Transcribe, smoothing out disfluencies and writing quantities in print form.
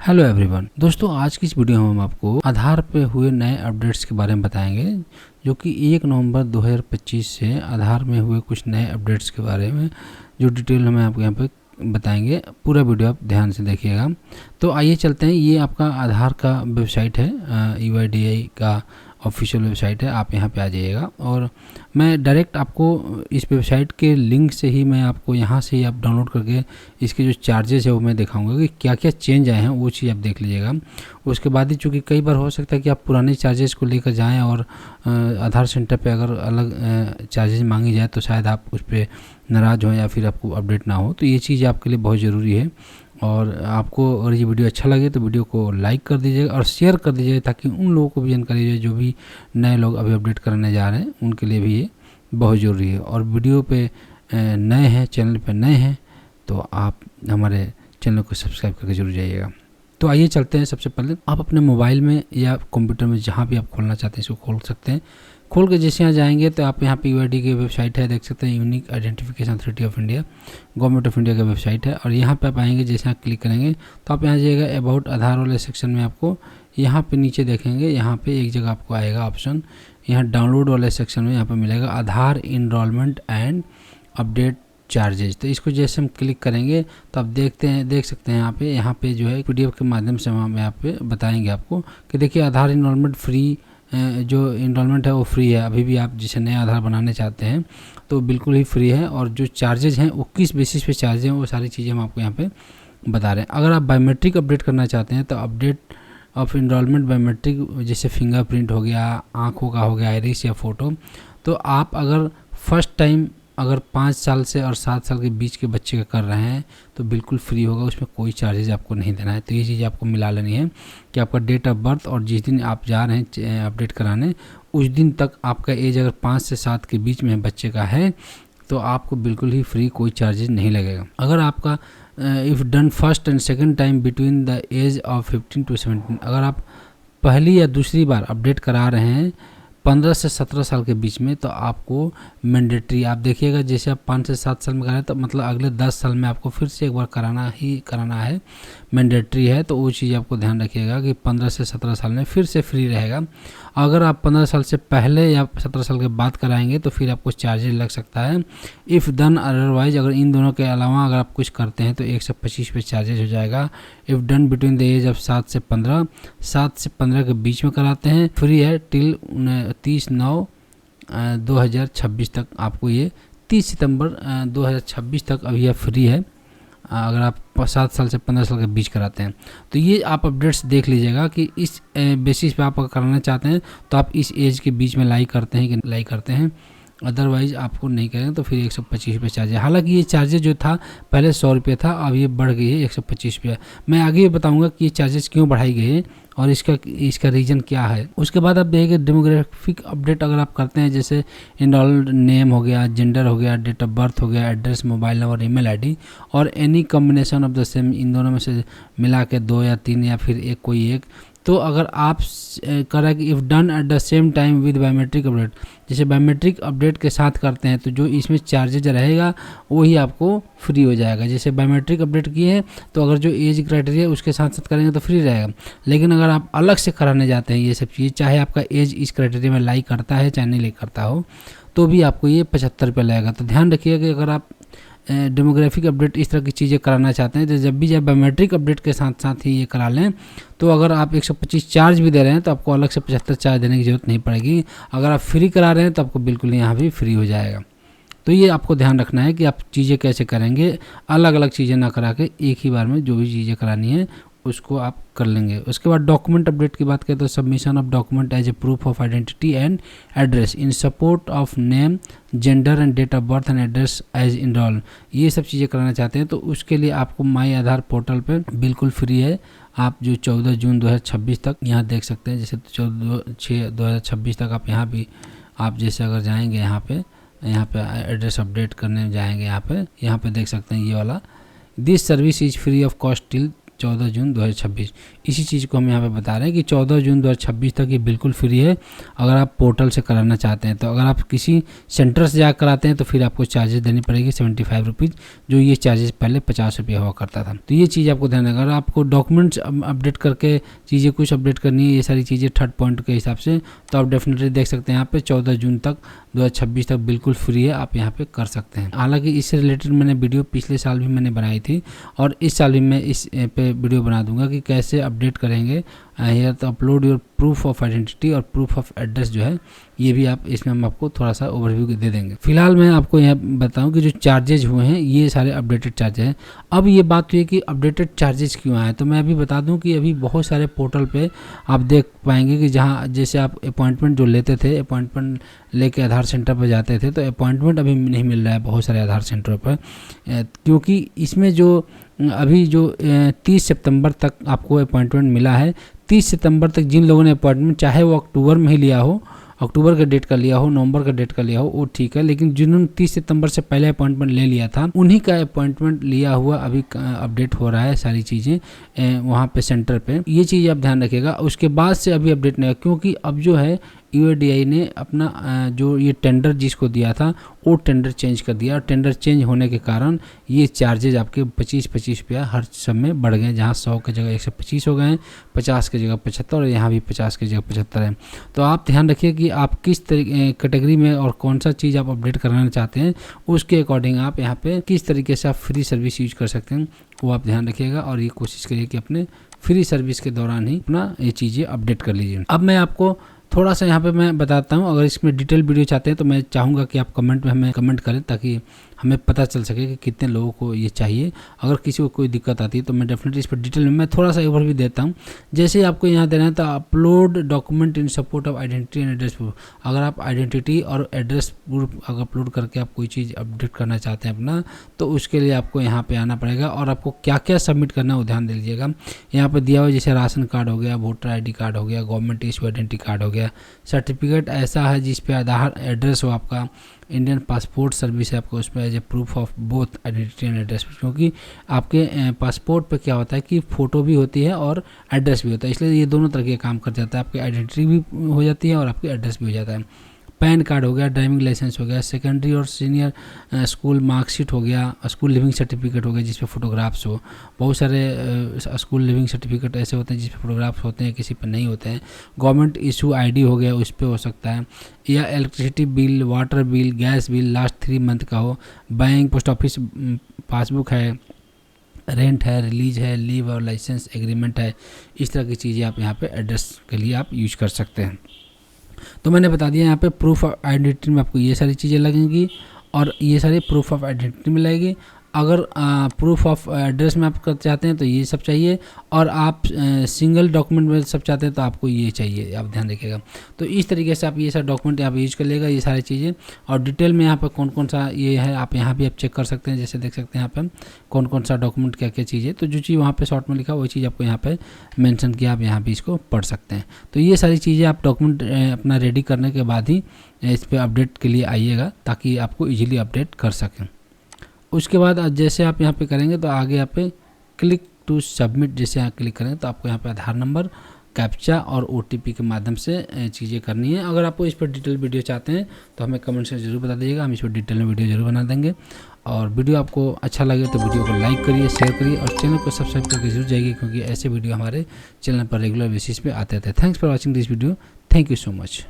Hello everyone दोस्तों, आज की इस वीडियो में हम आपको आधार पे हुए नए अपडेट्स के बारे में बताएंगे, जो कि 1 नवंबर 2025 से आधार में हुए कुछ नए अपडेट्स के बारे में जो डिटेल हमें आपको यहाँ पे बताएंगे। पूरा वीडियो आप ध्यान से देखिएगा। तो आइए चलते हैं। ये आपका आधार का वेबसाइट है, UIDAI का ऑफिशियल वेबसाइट है। आप यहाँ पे आ जाइएगा और मैं डायरेक्ट आपको इस वेबसाइट के लिंक से ही मैं आपको यहाँ से ही आप डाउनलोड करके इसके जो चार्जेस है वो मैं दिखाऊंगा कि क्या क्या चेंज आए हैं, वो चीज़ आप देख लीजिएगा। उसके बाद ही, चूँकि कई बार हो सकता है कि आप पुराने चार्जेस को लेकर जाएं और आधार सेंटर पे अगर अलग चार्जेस मांगी जाए तो शायद आप उस पर नाराज़ हों या फिर आपको अपडेट ना हो। तो ये चीज़ आपके लिए बहुत ज़रूरी है। और आपको अगर ये वीडियो अच्छा लगे तो वीडियो को लाइक कर दीजिएगा और शेयर कर दीजिएगा, ताकि उन लोगों को भी जानकारी हो जो भी नए लोग अभी अपडेट करने जा रहे हैं, उनके लिए भी ये बहुत ज़रूरी है। और वीडियो पे नए हैं, चैनल पे नए हैं, तो आप हमारे चैनल को सब्सक्राइब करके जरूर जाइएगा। तो आइए चलते हैं। सबसे पहले आप अपने मोबाइल में या कंप्यूटर में जहाँ भी आप खोलना चाहते हैं इसको खोल सकते हैं। खोल के जैसे यहाँ जाएंगे तो आप यहाँ पे UID की वेबसाइट है, देख सकते हैं, unique identification authority of India, government of India का वेबसाइट है। और यहाँ पे आप आएंगे, जैसे यहाँ क्लिक करेंगे तो आप यहाँ जाइएगा अबाउट आधार वाले सेक्शन में। आपको यहाँ पे नीचे देखेंगे, यहाँ पे एक जगह आपको आएगा ऑप्शन, यहाँ डाउनलोड वाले सेक्शन में यहाँ पे मिलेगा आधार इनरोलमेंट एंड अपडेट चार्जेज। तो इसको जैसे हम क्लिक करेंगे तो आप देख सकते हैं यहाँ पे जो है PDF के माध्यम से हम यहाँ पे बताएंगे आपको कि देखिए आधार इनरोलमेंट फ्री, जो इनरोलमेंट है वो फ्री है। अभी भी आप जिसे नया आधार बनाने चाहते हैं तो बिल्कुल ही फ्री है। और जो चार्जेज हैं वो किस बेसिस पे चार्जेज हैं वो सारी चीज़ें हम आपको यहाँ पे बता रहे हैं। अगर आप बायोमेट्रिक अपडेट करना चाहते हैं तो अपडेट ऑफ इनरोलमेंट बायोमेट्रिक, जैसे फिंगरप्रिंट हो गया, आँखों का हो गया, आइरिस या फ़ोटो, तो आप अगर फर्स्ट टाइम अगर 5 साल से और 7 साल के बीच के बच्चे का कर रहे हैं तो बिल्कुल फ्री होगा, उसमें कोई चार्जेज आपको नहीं देना है। तो ये चीज़ आपको मिला लेनी है कि आपका डेट ऑफ बर्थ और जिस दिन आप जा रहे हैं अपडेट कराने उस दिन तक आपका एज अगर 5 से 7 के बीच में बच्चे का है तो आपको बिल्कुल ही फ्री, कोई चार्जेज नहीं लगेगा। अगर आपका if done first and second time between the age of 15 to 17, अगर आप पहली या दूसरी बार अपडेट करा रहे हैं 15 से 17 साल के बीच में, तो आपको मैंडेटरी, आप देखिएगा जैसे आप 5 से 7 साल में कराएं तो मतलब अगले 10 साल में आपको फिर से एक बार कराना है, मैंडेटरी है। तो वो चीज़ आपको ध्यान रखिएगा कि 15 से 17 साल में फिर से फ्री रहेगा। अगर आप 15 साल से पहले या 17 साल के बाद कराएंगे तो फिर आपको चार्जेज लग सकता है। इफ़ डन अदरवाइज, अगर इन दोनों के अलावा अगर आप कुछ करते हैं तो 125 पे चार्जेज हो जाएगा। If done between the age of 7 से 15 के बीच में कराते हैं, फ्री है टिल 30/9/2026 तक। आपको ये 30 सितंबर 2026 तक अभी यह फ्री है, अगर आप 7 साल से 15 साल के बीच कराते हैं। तो ये आप अपडेट्स देख लीजिएगा कि इस बेसिस पे आप अगर कराना चाहते हैं तो आप इस एज के बीच में लाई करते हैं कि लाई करते हैं, अदरवाइज आपको नहीं करेंगे तो फिर 125 रुपये चार्ज है। हालांकि ये चार्जेज जो था पहले 100 रुपये था, अब ये बढ़ गई है 125 रुपये। मैं आगे ये बताऊंगा कि ये चार्जेस क्यों बढ़ाई गई है और इसका रीज़न क्या है। उसके बाद आप देखिए डेमोग्राफिक अपडेट अगर आप करते हैं, जैसे इनरोल्ड नेम हो गया, जेंडर हो गया, डेट ऑफ बर्थ हो गया, address, mobile number, email ID और any combination of the same, इन दोनों में से मिला के 2 या 3 या फिर एक कोई एक। तो अगर आप करें कि if done at the same time with biometric update, जैसे बायोमेट्रिक अपडेट के साथ करते हैं तो जो इसमें चार्जेज रहेगा वही आपको फ्री हो जाएगा। जैसे बायोमेट्रिक अपडेट किए हैं तो अगर जो एज क्राइटेरिया उसके साथ साथ करेंगे तो फ्री रहेगा। लेकिन अगर आप अलग से कराने जाते हैं ये सब चीज़, चाहे आपका एज इस क्राइटेरिया में लाई करता है चाहे नहीं लाई करता हो, तो भी आपको ये 75 रुपये लगेगा। तो ध्यान रखिएगा कि अगर आप डेमोग्राफिक अपडेट इस तरह की चीज़ें कराना चाहते हैं तो जब भी बायोमेट्रिक अपडेट के साथ साथ ही ये करा लें, तो अगर आप 125 चार्ज भी दे रहे हैं तो आपको अलग से 75 चार्ज देने की ज़रूरत नहीं पड़ेगी। अगर आप फ्री करा रहे हैं तो आपको बिल्कुल यहाँ भी फ्री हो जाएगा। तो ये आपको ध्यान रखना है कि आप चीज़ें कैसे करेंगे, अलग अलग चीज़ें ना करा के एक ही बार में जो भी चीज़ें करानी है उसको आप कर लेंगे। उसके बाद डॉक्यूमेंट अपडेट की बात करें तो submission of document as a proof of identity and address in support of name, gender and date of birth and address as enrol, ये सब चीज़ें कराना चाहते हैं तो उसके लिए आपको माई आधार पोर्टल पे बिल्कुल फ्री है। आप जो 14 जून 2026 तक यहाँ देख सकते हैं, जैसे 14/6/2026 तक आप यहाँ भी आप जैसे अगर जाएंगे यहाँ पे एड्रेस अपडेट करने जाएंगे, यहाँ पे देख सकते हैं ये वाला, this service is free of cost till 14 जून 2026। इसी चीज़ को हम यहाँ पे बता रहे हैं कि 14 जून 2026 तक ये बिल्कुल फ्री है अगर आप पोर्टल से कराना चाहते हैं। तो अगर आप किसी सेंटर से जाकर कराते हैं तो फिर आपको चार्जेस देनी पड़ेगी 75 रुपीज़, जो ये चार्जेस पहले 50 रुपये हुआ करता था। तो ये चीज़ आपको ध्यान रखना। अगर आपको डॉक्यूमेंट्स अपडेट करके चीज़ें कुछ अपडेट करनी है, ये सारी चीज़ें थर्ड पॉइंट के हिसाब से, तो आप डेफिनेटली देख सकते हैं यहाँ पे 14 जून तक 2026 तक बिल्कुल फ्री है, आप यहाँ पे कर सकते हैं। हालांकि इससे रिलेटेड मैंने वीडियो पिछले साल भी मैंने बनाई थी और इस साल भी मैं इस पे वीडियो बना दूंगा कि कैसे अपडेट करेंगे। हियर तो upload your proof of identity और प्रूफ ऑफ एड्रेस जो है ये भी आप इसमें हम आपको थोड़ा सा ओवरव्यू दे देंगे। फिलहाल मैं आपको यहाँ बताऊं कि जो चार्जेज हुए हैं ये सारे अपडेटेड चार्जेज हैं। अब ये बात हुई कि अपडेटेड चार्जेस क्यों आए, तो मैं अभी बता दूं कि अभी बहुत सारे पोर्टल पे आप देख पाएंगे कि जहाँ जैसे आप अपॉइंटमेंट जो लेते थे, अपॉइंटमेंट लेके आधार सेंटर पर जाते थे, तो अपॉइंटमेंट अभी नहीं मिल रहा है बहुत सारे आधार सेंटरों पर, क्योंकि इसमें जो अभी जो 30 सितंबर तक आपको अपॉइंटमेंट मिला है। 30 सितंबर तक जिन लोगों ने अपॉइंटमेंट, चाहे वो अक्टूबर में ही लिया हो, अक्टूबर का डेट का लिया हो, नवंबर का डेट का लिया हो, वो ठीक है, लेकिन जिन्होंने 30 सितंबर से पहले अपॉइंटमेंट ले लिया था उन्हीं का अपॉइंटमेंट लिया हुआ अभी अपडेट हो रहा है सारी चीज़ें वहाँ पे सेंटर पे। ये चीज़ आप ध्यान रखिएगा। उसके बाद से अभी अपडेट नहीं, क्योंकि अब जो है UIDAI ने अपना जो ये टेंडर जिसको दिया था वो टेंडर चेंज कर दिया। टेंडर चेंज होने के कारण ये चार्जेज आपके 25-25 रुपया हर सब में बढ़ गए। जहाँ 100 की जगह 125 हो गए हैं, 50 की जगह 75 और यहाँ भी 50 की जगह 75 है। तो आप ध्यान रखिए कि आप किस कैटेगरी में और कौन सा चीज़ आप अपडेट कराना चाहते हैं, उसके अकॉर्डिंग आप यहाँ पे किस तरीके से आप फ्री सर्विस यूज कर सकते हैं वो आप ध्यान रखिएगा। और ये कोशिश करिए कि अपने फ्री सर्विस के दौरान ही अपना ये चीज़ें अपडेट कर लीजिए। अब मैं आपको थोड़ा सा यहाँ पे मैं बताता हूँ। अगर इसमें डिटेल वीडियो चाहते हैं तो मैं चाहूँगा कि आप कमेंट में हमें कमेंट करें ताकि हमें पता चल सके कि कितने लोगों को ये चाहिए। अगर किसी को कोई दिक्कत आती है तो मैं डेफिनेटली इस पर डिटेल में मैं थोड़ा सा ओवरव्यू देता हूँ। जैसे आपको यहाँ देना है तो upload document in support of identity and address proof. अगर आप आइडेंटिटी और एड्रेस प्रूफ अगर अपलोड करके आप कोई चीज़ अपडेट करना चाहते हैं अपना, तो उसके लिए आपको यहाँ पे आना पड़ेगा और आपको क्या क्या सबमिट करना है वो ध्यान दे लीजिएगा। यहाँ पे दिया हुआ जैसे राशन कार्ड हो गया, वोटर ID कार्ड हो गया, गवर्नमेंट इशू आइडेंटिटी कार्ड हो गया, सर्टिफिकेट ऐसा है जिस पे आधार एड्रेस हो आपका, इंडियन पासपोर्ट सर्विस है आपको उसमें as a proof of both identity and address. क्योंकि आपके पासपोर्ट पे क्या होता है कि फ़ोटो भी होती है और एड्रेस भी होता है, इसलिए ये दोनों तरह के काम कर जाता है। आपकी आइडेंटिटी भी हो जाती है और आपकी एड्रेस भी हो जाता है। पैन कार्ड हो गया, ड्राइविंग लाइसेंस हो गया, सेकेंडरी और सीनियर स्कूल मार्कशीट हो गया, स्कूल लिविंग सर्टिफिकेट हो गया जिस पे फोटोग्राफ्स हो। बहुत सारे स्कूल लिविंग सर्टिफिकेट ऐसे होते हैं जिस पे फोटोग्राफ्स होते हैं, किसी पे नहीं होते हैं। गवर्नमेंट इशू ID हो गया, उस पे हो सकता है, या electricity bill, water bill, gas bill last 3 month का हो, बैंक पोस्ट ऑफिस पासबुक है, रेंट है, रिलीज है, लीव और लाइसेंस एग्रीमेंट है। इस तरह की चीज़ें आप यहाँ पे एड्रेस के लिए आप यूज कर सकते हैं। तो मैंने बता दिया यहाँ पे प्रूफ ऑफ आइडेंटिटी में आपको ये सारी चीज़ें लगेंगी और ये सारी प्रूफ ऑफ आइडेंटिटी में लगेगी। अगर प्रूफ ऑफ एड्रेस में आप कर चाहते हैं तो ये सब चाहिए, और आप सिंगल डॉक्यूमेंट में सब चाहते हैं तो आपको ये चाहिए, आप ध्यान रखिएगा। तो इस तरीके से आप ये सारे डॉक्यूमेंट यहाँ पे यूज कर लेगा ये सारी चीज़ें। और डिटेल में यहाँ पर कौन कौन सा ये है आप यहाँ भी आप चेक कर सकते हैं। जैसे देख सकते हैं यहाँ पे कौन कौन सा डॉक्यूमेंट क्या क्या चीज़ है, तो जो चीज़ वहाँ पे शॉर्ट में लिखा वही चीज़ आपको यहाँ पे मेंशन किया, आप यहाँ भी इसको पढ़ सकते हैं। तो ये सारी चीज़ें आप डॉक्यूमेंट अपना रेडी करने के बाद ही इस पर अपडेट के लिए आइएगा ताकि आपको ईजिली अपडेट कर सकें। उसके बाद जैसे आप यहाँ पे करेंगे तो आगे यहाँ पे क्लिक टू सबमिट जैसे यहाँ क्लिक करेंगे तो आपको यहाँ पे आधार नंबर, कैप्चा और OTP के माध्यम से चीज़ें करनी है। अगर आपको इस पर डिटेल वीडियो चाहते हैं तो हमें कमेंट से ज़रूर बता दीजिएगा, हम इस पर डिटेल में वीडियो ज़रूर बना देंगे। और वीडियो आपको अच्छा लगे तो वीडियो को लाइक करिए, शेयर करिए और चैनल को सब्सक्राइब करके जरूर जाइए, क्योंकि ऐसे वीडियो हमारे चैनल पर रेगुलर बेसिस पे आते रहते हैं। Thanks for watching this video. Thank you so much.